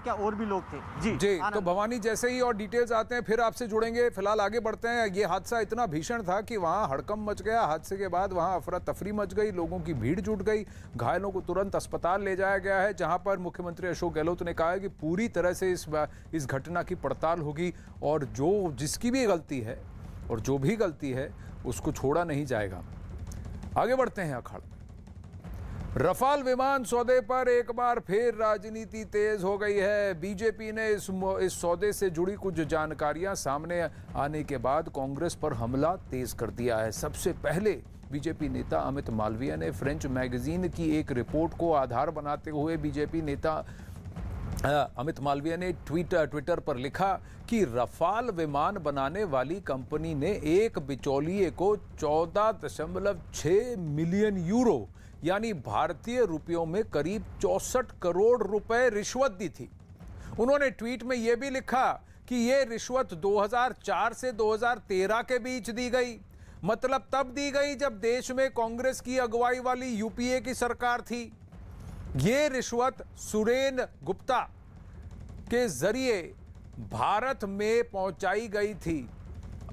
क्या और भी लोग थे? जी जी, तो भवानी जैसे ही और डिटेल्स आते हैं फिर आपसे जुड़ेंगे। फिलहाल आगे बढ़ते हैं। ये हादसा इतना भीषण था कि वहां हड़कंप मच गया। हादसे के बाद वहां अफरा तफरी मच गई, लोगों की भीड़ जुट गई, घायलों को तुरंत अस्पताल ले जाया गया है, जहां पर मुख्यमंत्री अशोक गहलोत ने कहा है कि पूरी तरह से इस घटना की पड़ताल होगी और जिसकी भी गलती है और जो भी गलती है उसको छोड़ा नहीं जाएगा। आगे बढ़ते हैं अखाड़। रफाल विमान सौदे पर एक बार फिर राजनीति तेज हो गई है। बीजेपी ने इस सौदे से जुड़ी कुछ जानकारियां सामने आने के बाद कांग्रेस पर हमला तेज कर दिया है। सबसे पहले बीजेपी नेता अमित मालवीय ने फ्रेंच मैगजीन की एक रिपोर्ट को आधार बनाते हुए बीजेपी नेता अमित मालवीय ने ट्विटर पर लिखा कि रफाल विमान बनाने वाली कंपनी ने एक बिचौलिए को 14.6 मिलियन यूरो यानी भारतीय रुपयों में करीब 64 करोड़ रुपए रिश्वत दी थी। उन्होंने ट्वीट में यह भी लिखा कि यह रिश्वत 2004 से 2013 के बीच दी गई, मतलब तब दी गई जब देश में कांग्रेस की अगुवाई वाली यूपीए की सरकार थी। यह रिश्वत सुरेन गुप्ता के जरिए भारत में पहुंचाई गई थी।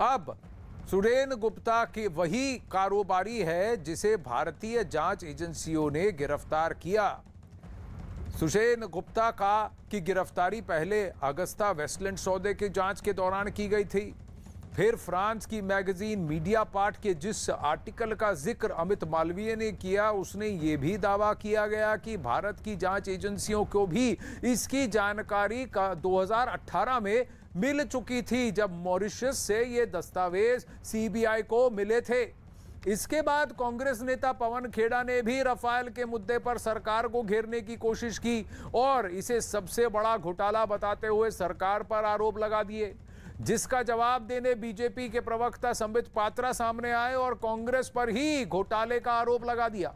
अब सुरेन गुप्ता की वही कारोबारी है जिसे भारतीय जांच एजेंसियों ने गिरफ्तार किया। सुरेन गुप्ता की गिरफ्तारी पहले अगस्ता वेस्टलैंड सौदे की जांच के दौरान की गई थी। फिर फ्रांस की मैगजीन मीडिया पार्ट के जिस आर्टिकल का जिक्र अमित मालवीय ने किया, उसने ये भी दावा किया गया कि भारत की जांच एजेंसियों को भी इसकी जानकारी का 2018 में मिल चुकी थी, जब मॉरिशस से ये दस्तावेज सीबीआई को मिले थे। इसके बाद कांग्रेस नेता पवन खेड़ा ने भी रफाल के मुद्दे पर सरकार को घेरने की कोशिश की और इसे सबसे बड़ा घोटाला बताते हुए सरकार पर आरोप लगा दिए, जिसका जवाब देने बीजेपी के प्रवक्ता संबित पात्रा सामने आए और कांग्रेस पर ही घोटाले का आरोप लगा दिया।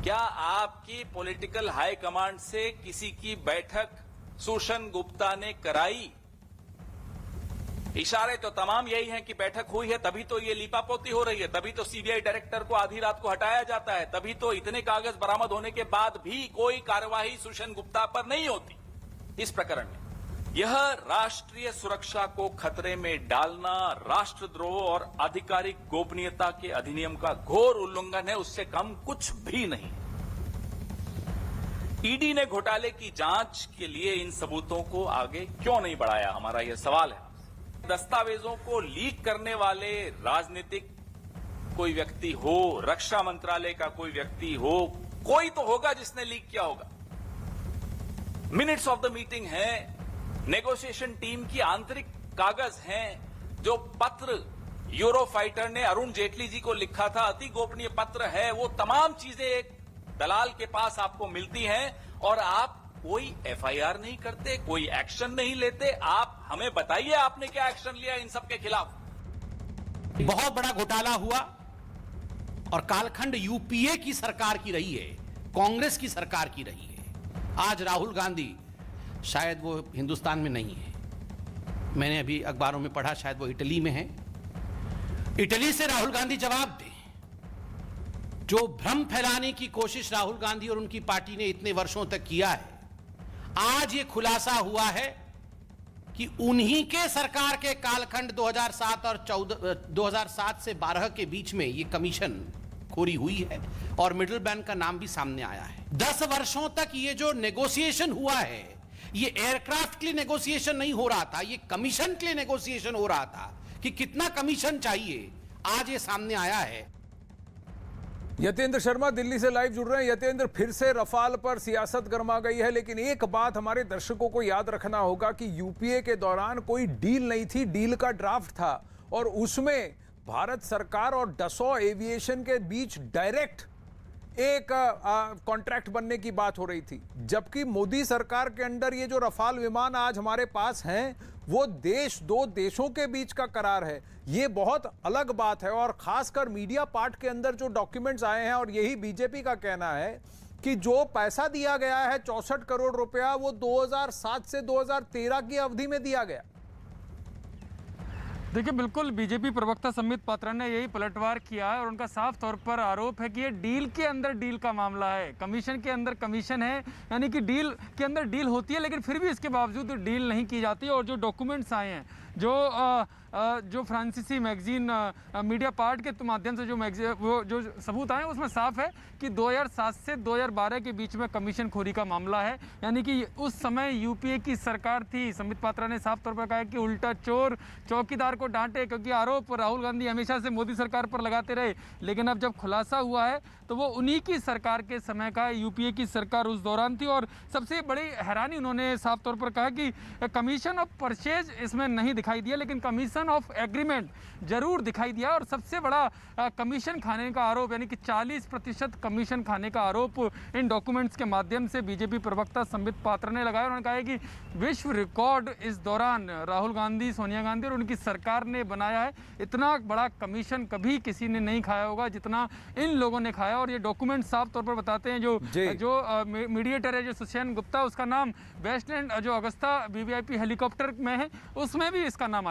क्या आपकी पॉलिटिकल हाई कमांड से किसी की बैठक सुरेन गुप्ता ने कराई? इशारे तो तमाम यही हैं कि बैठक हुई है, तभी तो ये लीपापोती हो रही है, तभी तो सीबीआई डायरेक्टर को आधी रात को हटाया जाता है, तभी तो इतने कागज बरामद होने के बाद भी कोई कार्यवाही सुरेन गुप्ता पर नहीं होती। इस प्रकरण में यह राष्ट्रीय सुरक्षा को खतरे में डालना, राष्ट्रद्रोह और आधिकारिक गोपनीयता के अधिनियम का घोर उल्लंघन है, उससे कम कुछ भी नहीं। ईडी ने घोटाले की जांच के लिए इन सबूतों को आगे क्यों नहीं बढ़ाया, हमारा यह सवाल है। दस्तावेजों को लीक करने वाले राजनीतिक कोई व्यक्ति हो, रक्षा मंत्रालय का कोई व्यक्ति हो, कोई तो होगा जिसने लीक किया होगा। मिनट्स ऑफ द मीटिंग है, नेगोशिएशन टीम की आंतरिक कागज हैं, जो पत्र यूरोफाइटर ने अरुण जेटली जी को लिखा था, अति गोपनीय पत्र है। वो तमाम चीजें एक दलाल के पास आपको मिलती हैं और आप कोई एफआईआर नहीं करते, कोई एक्शन नहीं लेते। आप हमें बताइए आपने क्या एक्शन लिया इन सब के खिलाफ? बहुत बड़ा घोटाला हुआ और कालखंड यूपीए की सरकार की रही है, कांग्रेस की सरकार की रही है। आज राहुल गांधी, शायद वो हिंदुस्तान में नहीं है, मैंने अभी अखबारों में पढ़ा शायद वो इटली में है। इटली से राहुल गांधी जवाब दें। जो भ्रम फैलाने की कोशिश राहुल गांधी और उनकी पार्टी ने इतने वर्षों तक किया है, आज ये खुलासा हुआ है कि उन्हीं के सरकार के कालखंड 2007 से 12 के बीच में ये कमीशन खोरी हुई है और मिडिल मैन का नाम भी सामने आया है। 10 वर्षों तक ये जो नेगोशिएशन हुआ है, ये एयरक्राफ्ट के लिए नेगोशिएशन नहीं हो रहा था, ये कमीशन के लिए नेगोशिएशन हो रहा था कि कितना कमीशन चाहिए। आज ये सामने आया है। यतेंद्र शर्मा दिल्ली से लाइव जुड़ रहे हैं। यतेंद्र, फिर से रफाल पर सियासत गर्मा गई है, लेकिन एक बात हमारे दर्शकों को याद रखना होगा कि यूपीए के दौरान कोई डील नहीं थी, डील का ड्राफ्ट था और उसमें भारत सरकार और डसॉ एविएशन के बीच डायरेक्ट एक कॉन्ट्रैक्ट बनने की बात हो रही थी। जबकि मोदी सरकार के अंडर ये जो रफाल विमान आज हमारे पास हैं, वो दो देशों के बीच का करार है। ये बहुत अलग बात है और खासकर मीडिया पार्ट के अंदर जो डॉक्यूमेंट्स आए हैं, और यही बीजेपी का कहना है कि जो पैसा दिया गया है 64 करोड़ रुपया, वो 2007 से 2013 की अवधि में दिया गया। देखिए, बिल्कुल बीजेपी प्रवक्ता संबित पात्रा ने यही पलटवार किया है और उनका साफ तौर पर आरोप है कि ये डील के अंदर डील का मामला है, कमीशन के अंदर कमीशन है, यानी कि डील के अंदर डील होती है लेकिन फिर भी इसके बावजूद डील नहीं की जाती। और जो डॉक्यूमेंट्स आए हैं, जो फ्रांसीसी मैगजीन मीडिया पार्ट के माध्यम से जो सबूत आए, उसमें साफ है कि 2007 से 2012 के बीच में कमीशन खोरी का मामला है। यानी कि उस समय यूपीए की सरकार थी। संबित पात्रा ने साफ तौर पर कहा कि उल्टा चोर चौकीदार को डांटे, क्योंकि आरोप राहुल गांधी हमेशा से मोदी सरकार पर लगाते रहे, लेकिन अब जब खुलासा हुआ है तो वो उन्हीं की सरकार के समय का, यूपीए की सरकार उस दौरान थी। और सबसे बड़ी हैरानी उन्होंने साफ तौर पर कहा कि कमीशन ऑफ परचेज इसमें नहीं दिखाई दिया, लेकिन कमीशन ऑफ एग्रीमेंट जरूर दिखाई दिया। और सबसे बड़ा कमीशन खाने का आरोप, यानी कि 40% कमीशन खाने का आरोप इन डॉक्यूमेंट्स के माध्यम से बीजेपी प्रवक्ता संबित पात्रा ने लगाया। उन्होंने कहा है कि विश्व रिकॉर्ड इस दौरान राहुल गांधी, सोनिया गांधी और उनकी सरकार ने बनाया है। इतना बड़ा कमीशन कभी किसी ने नहीं खाया होगा जितना इन लोगों ने खाया। और ये डॉक्यूमेंट साफ तौर पर बताते हैं, जो मीडिएटर है, जो सुषेण गुप्ता, उसका नाम वेस्टलैंड जो अगस्ता वीवीआईपी हेलीकॉप्टर में है, उसमें भी इसका नाम आया।